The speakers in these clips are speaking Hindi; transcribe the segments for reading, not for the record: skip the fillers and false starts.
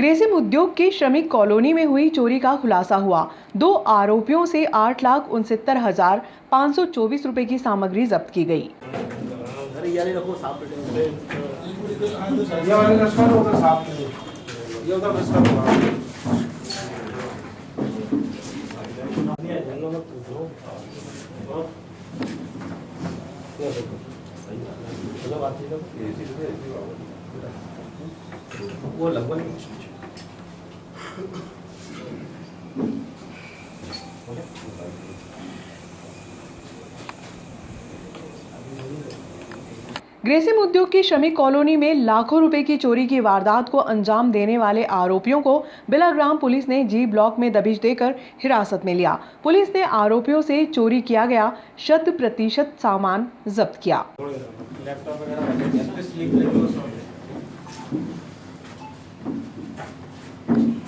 ग्रेसिम उद्योग के श्रमिक कॉलोनी में हुई चोरी का खुलासा हुआ। 2 आरोपियों से 8,69,524 रुपए की सामग्री जब्त की गई। वो लगभग ग्रेसिम उद्योग की श्रमिक कॉलोनी में लाखों रुपए की चोरी की वारदात को अंजाम देने वाले आरोपियों को बिलाग्राम पुलिस ने जी ब्लॉक में दबिश देकर हिरासत में लिया। पुलिस ने आरोपियों से चोरी किया गया 100% सामान जब्त किया।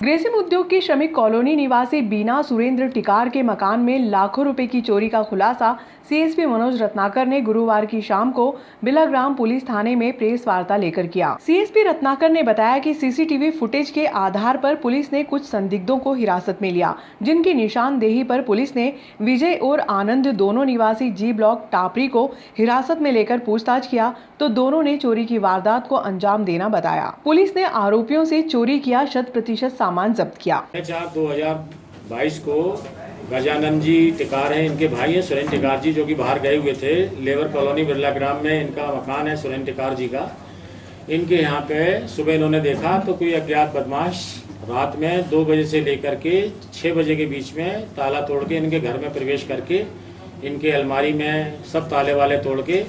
ग्रेसिम उद्योग की श्रमिक कॉलोनी निवासी बीना सुरेंद्र टिकार के मकान में लाखों रुपए की चोरी का खुलासा सीएसपी मनोज रत्नाकर ने गुरुवार की शाम को बिलाग्राम पुलिस थाने में प्रेस वार्ता लेकर किया। सीएसपी रत्नाकर ने बताया कि सीसीटीवी फुटेज के आधार पर पुलिस ने कुछ संदिग्धों को हिरासत में लिया, जिनकी निशानदेही पर पुलिस ने विजय और आनंद दोनों निवासी जी ब्लॉक टापरी को हिरासत में लेकर पूछताछ किया तो दोनों ने चोरी की वारदात को अंजाम देना बताया। पुलिस ने आरोपियों से चोरी किया 100% सामान जब्त किया। 2022 को गजानंद जी टिकार हैं, इनके भाई हैं सुरेंद्र टिकार जी, जो कि बाहर गए हुए थे। लेबर कॉलोनी बिरला ग्राम में इनका मकान है सुरेंद्र टिकार जी का। इनके यहाँ पे सुबह इन्होंने देखा तो कोई अज्ञात बदमाश रात में 2 बजे से लेकर के 6 बजे के बीच में ताला तोड़ के इनके घर में प्रवेश करके इनके अलमारी में सब ताले वाले तोड़ के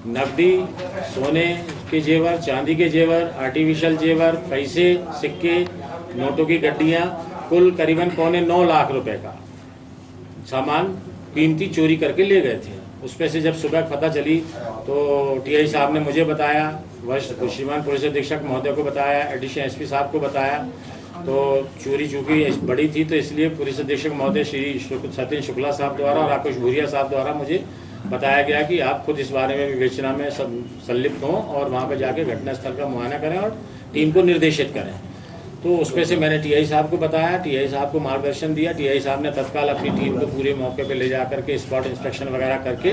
नकदी, सोने के जेवर, चांदी के जेवर, आर्टिफिशियल जेवर, पैसे, सिक्के, नोटों की गड्डियाँ, कुल करीबन 9.25 लाख रुपए का सामान कीमती चोरी करके ले गए थे। उसमें से जब सुबह पता चली तो टीआई साहब ने मुझे बताया, वरिष्ठ श्रीमान पुलिस अधीक्षक महोदय को बताया, एडिशनल एसपी साहब को बताया। तो चोरी चूँकि बड़ी थी तो इसलिए पुलिस अधीक्षक महोदय श्री सत्येंद्र शुक्ला साहब द्वारा और राकेश भूरिया साहब द्वारा मुझे बताया गया कि आप खुद इस बारे में विवेचना में संलिप्त हों और वहाँ पर जाके घटनास्थल का मुआयना करें और टीम को निर्देशित करें। तो उसमें से मैंने टीआई साहब को बताया, टीआई साहब को मार्गदर्शन दिया। टीआई साहब ने तत्काल अपनी टीम को पूरे मौके पे ले जा करके स्पॉट इंस्पेक्शन वगैरह करके,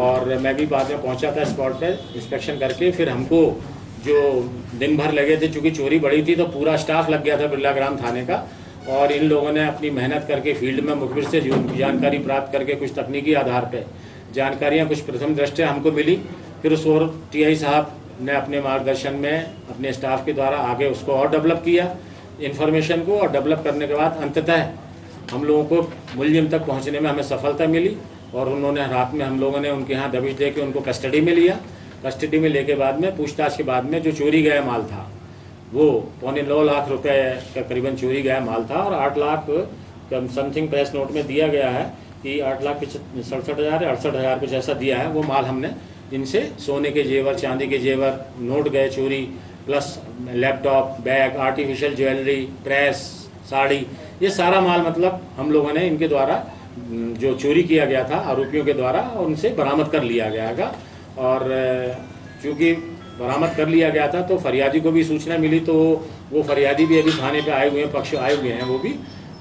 और मैं भी बाद में पहुंचा था स्पॉट पे इंस्पेक्शन करके। फिर हमको जो दिन भर लगे थे, चूँकि चोरी बड़ी थी तो पूरा स्टाफ लग गया था बिरला ग्राम थाने का, और इन लोगों ने अपनी मेहनत करके फील्ड में मुखबिर से जानकारी प्राप्त करके कुछ तकनीकी आधार पर जानकारियाँ कुछ प्रथम दृष्टया हमको मिली। फिर उस और टीआई साहब ने अपने मार्गदर्शन में अपने स्टाफ के द्वारा आगे उसको और डेवलप किया इन्फॉर्मेशन को, और डेवलप करने के बाद अंततः हम लोगों को मुलजिम तक पहुंचने में हमें सफलता मिली। और उन्होंने रात में हम लोगों ने उनके यहाँ दबिश दे के उनको कस्टडी में लिया। कस्टडी में लेके बाद में पूछताछ के बाद में जो चोरी गया माल था वो 9.25 लाख रुपए का करीबन चोरी गया माल था, और 8 लाख समथिंग प्रेस नोट में दिया गया है कि 8,67,000 या 68,000 कुछ ऐसा दिया है। वो माल हमने इनसे सोने के जेवर, चांदी के जेवर, नोट गए चोरी, plus laptop, bag, artificial jewellery, press, sari, ये सारा माल मतलब हम लोगों ने इनके द्वारा जो चोरी किया गया था आरोपियों के द्वारा उनसे बरामद कर लिया गया है। और चूँकि बरामद कर लिया गया था तो फरियादी को भी सूचना मिली, तो वो फरियादी भी अभी थाने पे आए हुए हैं, पक्ष आए हुए हैं वो भी,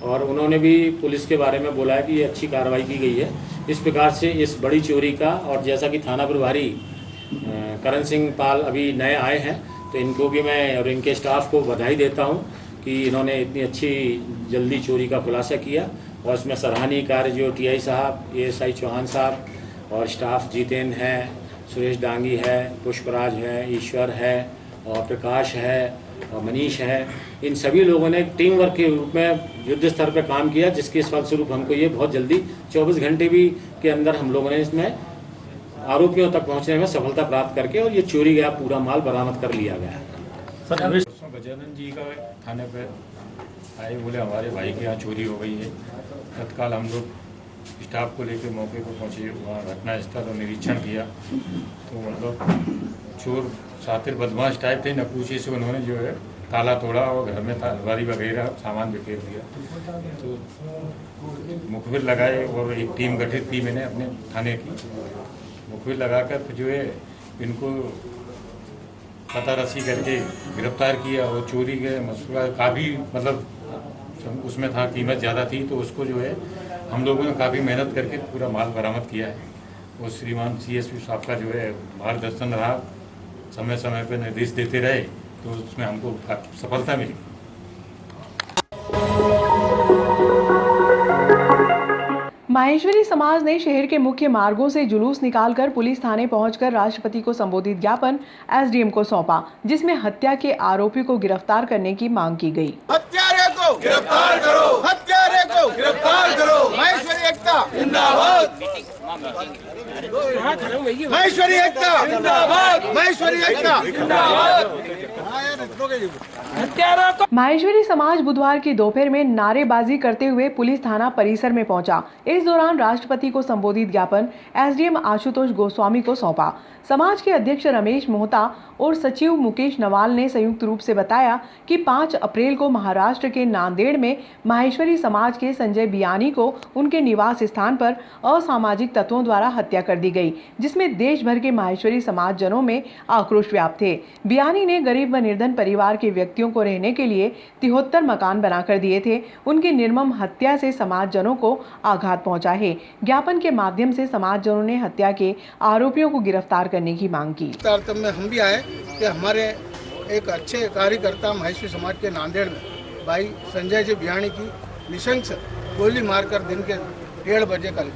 और उन्होंने भी पुलिस के बारे में बोला है कि ये अच्छी कार्रवाई की गई है। इस प्रकार से इस बड़ी चोरी का, और जैसा कि थाना प्रभारी करण सिंह पाल अभी नए आए हैं तो इनको भी मैं और इनके स्टाफ को बधाई देता हूं कि इन्होंने इतनी अच्छी जल्दी चोरी का खुलासा किया। और इसमें सराहनीय कार्य जो टीआई साहब, एएसआई चौहान साहब और स्टाफ जितेंद्र है, सुरेश डांगी है, पुष्पराज है, ईश्वर है और प्रकाश है और मनीष है, इन सभी लोगों ने टीम वर्क के रूप में युद्ध स्तर पर काम किया, जिसके फलस्वरूप हमको ये बहुत जल्दी 24 घंटे भी के अंदर हम लोगों ने इसमें आरोपियों तक पहुंचने में सफलता प्राप्त करके और ये चोरी गया पूरा माल बरामद कर लिया गया। सर गजानंद जी का थाने पर आए, बोले हमारे भाई के यहाँ चोरी हो गई है। तत्काल हम लोग स्टाफ को लेकर मौके पर पहुँचे, वहाँ घटनास्थल और निरीक्षण किया तो मतलब चोर सातिर बदमाश टाइप थे, नकूची से उन्होंने जो है ताला तोड़ा और घर में अलमारी वगैरह सामान बिखेर दिया। तो मुखबिर लगाए और एक टीम गठित की मैंने अपने थाने की, मुखबिर लगाकर जो है इनको कतारसी करके गिरफ्तार किया और चोरी के मसला काफ़ी मतलब उसमें था, कीमत ज़्यादा थी, तो उसको जो है हम लोगों ने काफ़ी मेहनत करके पूरा माल बरामद किया है। और श्रीमान CSP साहब का जो है मार्गदर्शन रहा, समय समय पर निर्देश देते रहे, तो उसमें हमको काफ़ी सफलता मिली। माहेश्वरी समाज ने शहर के मुख्य मार्गों से जुलूस निकालकर पुलिस थाने पहुंचकर राष्ट्रपति को संबोधित ज्ञापन SDM को सौंपा, जिसमें हत्या के आरोपी को गिरफ्तार करने की मांग की गई। हत्यारे को गिरफ्तार करो, हत्यारे को गिरफ्तार करो। माहेश्वरी एकता जिंदाबाद, माहेश्वरी एकता जिंदाबाद, माहेश्वरी एकता जिंदाबाद। माहेश्वरी समाज बुधवार की दोपहर में नारेबाजी करते हुए पुलिस थाना परिसर में पहुंचा। इस दौरान राष्ट्रपति को संबोधित ज्ञापन SDM आशुतोष गोस्वामी को सौंपा। समाज के अध्यक्ष रमेश मोहता और सचिव मुकेश नवाल ने संयुक्त रूप से बताया कि 5 अप्रैल को महाराष्ट्र के नांदेड़ में माहेश्वरी समाज के संजय बियानी को उनके निवास स्थान पर असामाजिक तत्वों द्वारा हत्या कर दी गई, जिसमें देश भर के माहेश्वरी समाज जनों में आक्रोश व्याप्त थे। बियानी ने गरीब व निर्धन परिवार के व्यक्तियों को रहने के लिए 73 मकान बनाकर दिए थे। उनकी निर्मम हत्या से समाज जनों को आघात पहुंचा है। ज्ञापन के माध्यम से समाज जनों ने हत्या के आरोपियों को गिरफ्तार करने की मांग की। तब में हम भी आए कि हमारे एक अच्छे कार्यकर्ता माहेश्वरी समाज के नांदेड़ में भाई संजय जी बियानी की निशंस गोली मारकर दिन के 1:30 बजे कल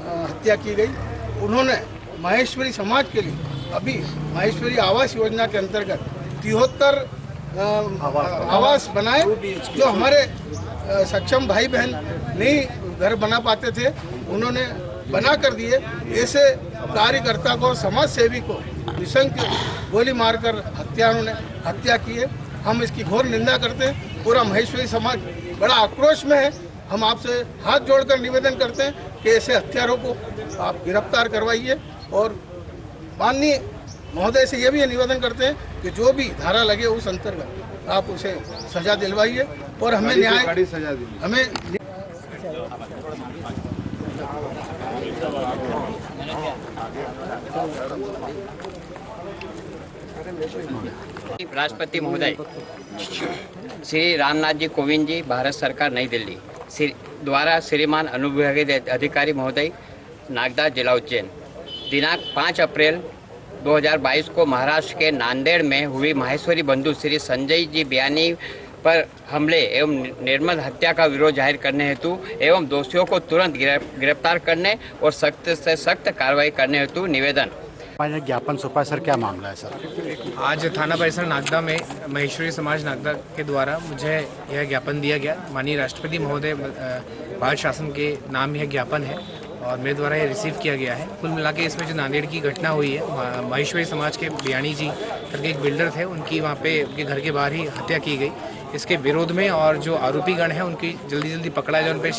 हत्या की गई। उन्होंने माहेश्वरी समाज के लिए अभी माहेश्वरी आवास योजना के अंतर्गत 73 आवास बनाए, जो हमारे सक्षम भाई बहन नहीं घर बना पाते थे, उन्होंने बना कर दिए। ऐसे कार्यकर्ता को, समाज सेवी को निशंक गोली मारकर हत्या की है। हम इसकी घोर निंदा करते हैं। पूरा माहेश्वरी समाज बड़ा आक्रोश में है। हम आपसे हाथ जोड़कर निवेदन करते हैं कि ऐसे हत्यारों को आप गिरफ्तार करवाइए, और माननीय महोदय से ये भी निवेदन करते हैं कि जो भी धारा लगे उस अंतर्गत आप उसे सजा दिलवाइए और हमें न्याय हमें राष्ट्रपति महोदय श्री रामनाथ जी कोविंद जी, भारत सरकार, नई दिल्ली द्वारा श्रीमान अनुविभागीय अधिकारी महोदय, नागदा, जिला उज्जैन, दिनांक 5 अप्रैल 2022 को महाराष्ट्र के नांदेड़ में हुई माहेश्वरी बंधु श्री संजय जी बियानी पर हमले एवं निर्मम हत्या का विरोध जाहिर करने हेतु एवं दोषियों को तुरंत गिरफ्तार करने और सख्त से सख्त कार्रवाई करने हेतु निवेदन। ज्ञापन सौंपा सर, क्या मामला है सर? आज थाना परिसर नागदा में माहेश्वरी समाज नागदा के द्वारा मुझे यह ज्ञापन दिया गया। माननीय राष्ट्रपति महोदय भारत शासन के नाम यह ज्ञापन है और मेरे द्वारा ये रिसीव किया गया है। कुल मिला के इसमें जो नांदेड़ की घटना हुई है, माहेश्वरी समाज के बियानी जी करके एक बिल्डर थे, उनकी वहाँ पे उनके घर के बाहर ही हत्या की गई। इसके विरोध में और जो आरोपीगण हैं उनकी जल्दी जल्दी पकड़ा जाए, उन पर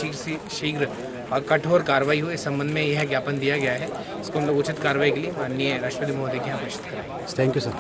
शीघ्र और कठोर कार्रवाई हो, इस संबंध में यह ज्ञापन दिया गया है। इसको हम लोग उचित कार्रवाई के लिए माननीय राष्ट्रपति महोदय के यहाँ प्रेषित करेंगे। Thank you sir.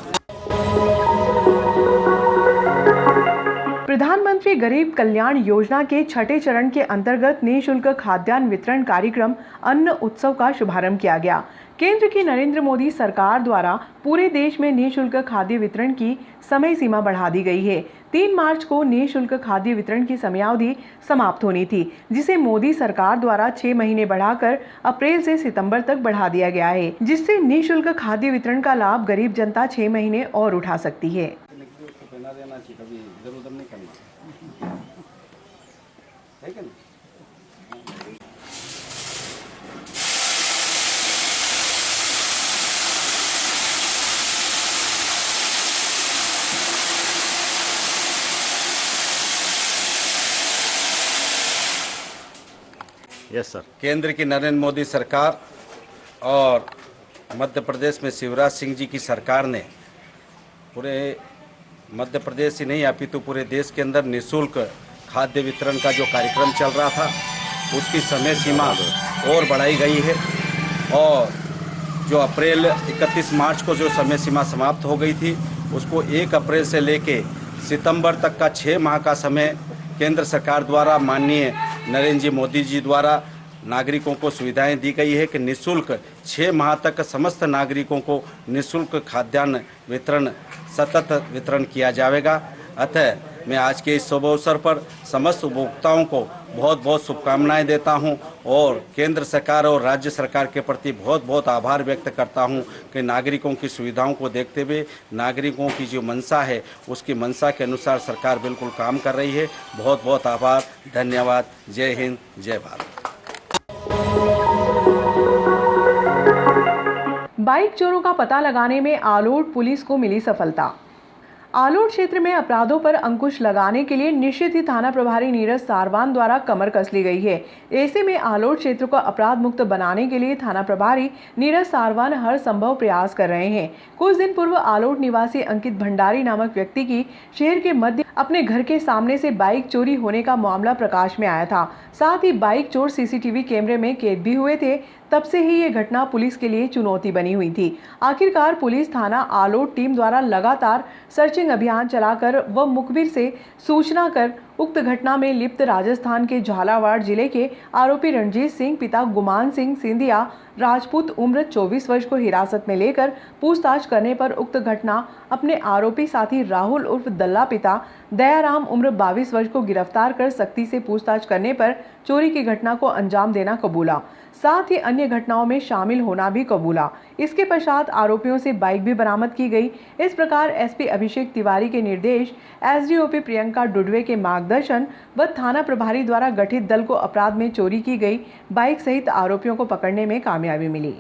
प्रधानमंत्री गरीब कल्याण योजना के 6ठे चरण के अंतर्गत निःशुल्क खाद्यान्न वितरण कार्यक्रम अन्न उत्सव का शुभारंभ किया गया। केंद्र की नरेंद्र मोदी सरकार द्वारा पूरे देश में निःशुल्क खाद्य वितरण की समय सीमा बढ़ा दी गई है। 3 मार्च को निःशुल्क खाद्य वितरण की समयावधि समाप्त होनी थी, जिसे मोदी सरकार द्वारा 6 महीने बढ़ाकर अप्रैल से सितंबर तक बढ़ा दिया गया है, जिससे निःशुल्क खाद्य वितरण का लाभ गरीब जनता 6 महीने और उठा सकती है। Yes sir. केंद्र की नरेंद्र मोदी सरकार और मध्य प्रदेश में शिवराज सिंह जी की सरकार ने पूरे मध्य प्रदेश ही नहीं अपितु पूरे देश के अंदर निःशुल्क खाद्य वितरण का जो कार्यक्रम चल रहा था, उसकी समय सीमा और बढ़ाई गई है। और जो अप्रैल 31 मार्च को जो समय सीमा समाप्त हो गई थी, उसको 1 अप्रैल से लेके सितंबर तक का 6 माह का समय केंद्र सरकार द्वारा माननीय नरेंद्र जी मोदी जी द्वारा नागरिकों को सुविधाएं दी गई है कि निःशुल्क 6 माह तक समस्त नागरिकों को निःशुल्क खाद्यान्न वितरण सतत वितरण किया जाएगा। अतः मैं आज के इस शुभ अवसर पर समस्त उपभोक्ताओं को बहुत बहुत शुभकामनाएं देता हूं और केंद्र सरकार और राज्य सरकार के प्रति बहुत बहुत आभार व्यक्त करता हूं कि नागरिकों की सुविधाओं को देखते हुए नागरिकों की जो मंशा है उसकी मंशा के अनुसार सरकार बिल्कुल काम कर रही है। बहुत बहुत आभार, धन्यवाद। जय हिंद, जय भारत। बाइक चोरों का पता लगाने में आलोट पुलिस को मिली सफलता। आलोट क्षेत्र में अपराधों पर अंकुश लगाने के लिए निश्चित ही थाना प्रभारी नीरज सारवान द्वारा कमर कस ली गई है। ऐसे में आलोट क्षेत्र को अपराध मुक्त बनाने के लिए थाना प्रभारी नीरज सारवान हर संभव प्रयास कर रहे हैं। कुछ दिन पूर्व आलोट निवासी अंकित भंडारी नामक व्यक्ति की शहर के मध्य अपने घर के सामने से बाइक चोरी होने का मामला प्रकाश में आया था। साथ ही बाइक चोर सीसीटीवी कैमरे में कैद भी हुए थे। तब से ही ये घटना पुलिस के लिए चुनौती बनी हुई थी। आखिरकार पुलिस थाना आलोट टीम द्वारा लगातार सर्चिंग अभियान चलाकर व मुखबिर से सूचना कर उक्त घटना में लिप्त राजस्थान के झालावाड़ जिले के आरोपी रणजीत सिंह पिता गुमान सिंह सिंधिया राजपूत उम्र 24 वर्ष को हिरासत में लेकर पूछताछ करने पर उक्त घटना अपने आरोपी साथी राहुल उर्फ दल्ला पिता दयाराम उम्र 22 वर्ष को गिरफ्तार कर सख्ती से पूछताछ करने पर चोरी की घटना को अंजाम देना कबूला, साथ ही अन्य घटनाओं में शामिल होना भी कबूला। इसके पश्चात आरोपियों से बाइक भी बरामद की गई। इस प्रकार एसपी अभिषेक तिवारी के निर्देश, एसडीओपी प्रियंका डुडवे के मार्गदर्शन व थाना प्रभारी द्वारा गठित दल को अपराध में चोरी की गई बाइक सहित आरोपियों को पकड़ने में कामयाबी मिली।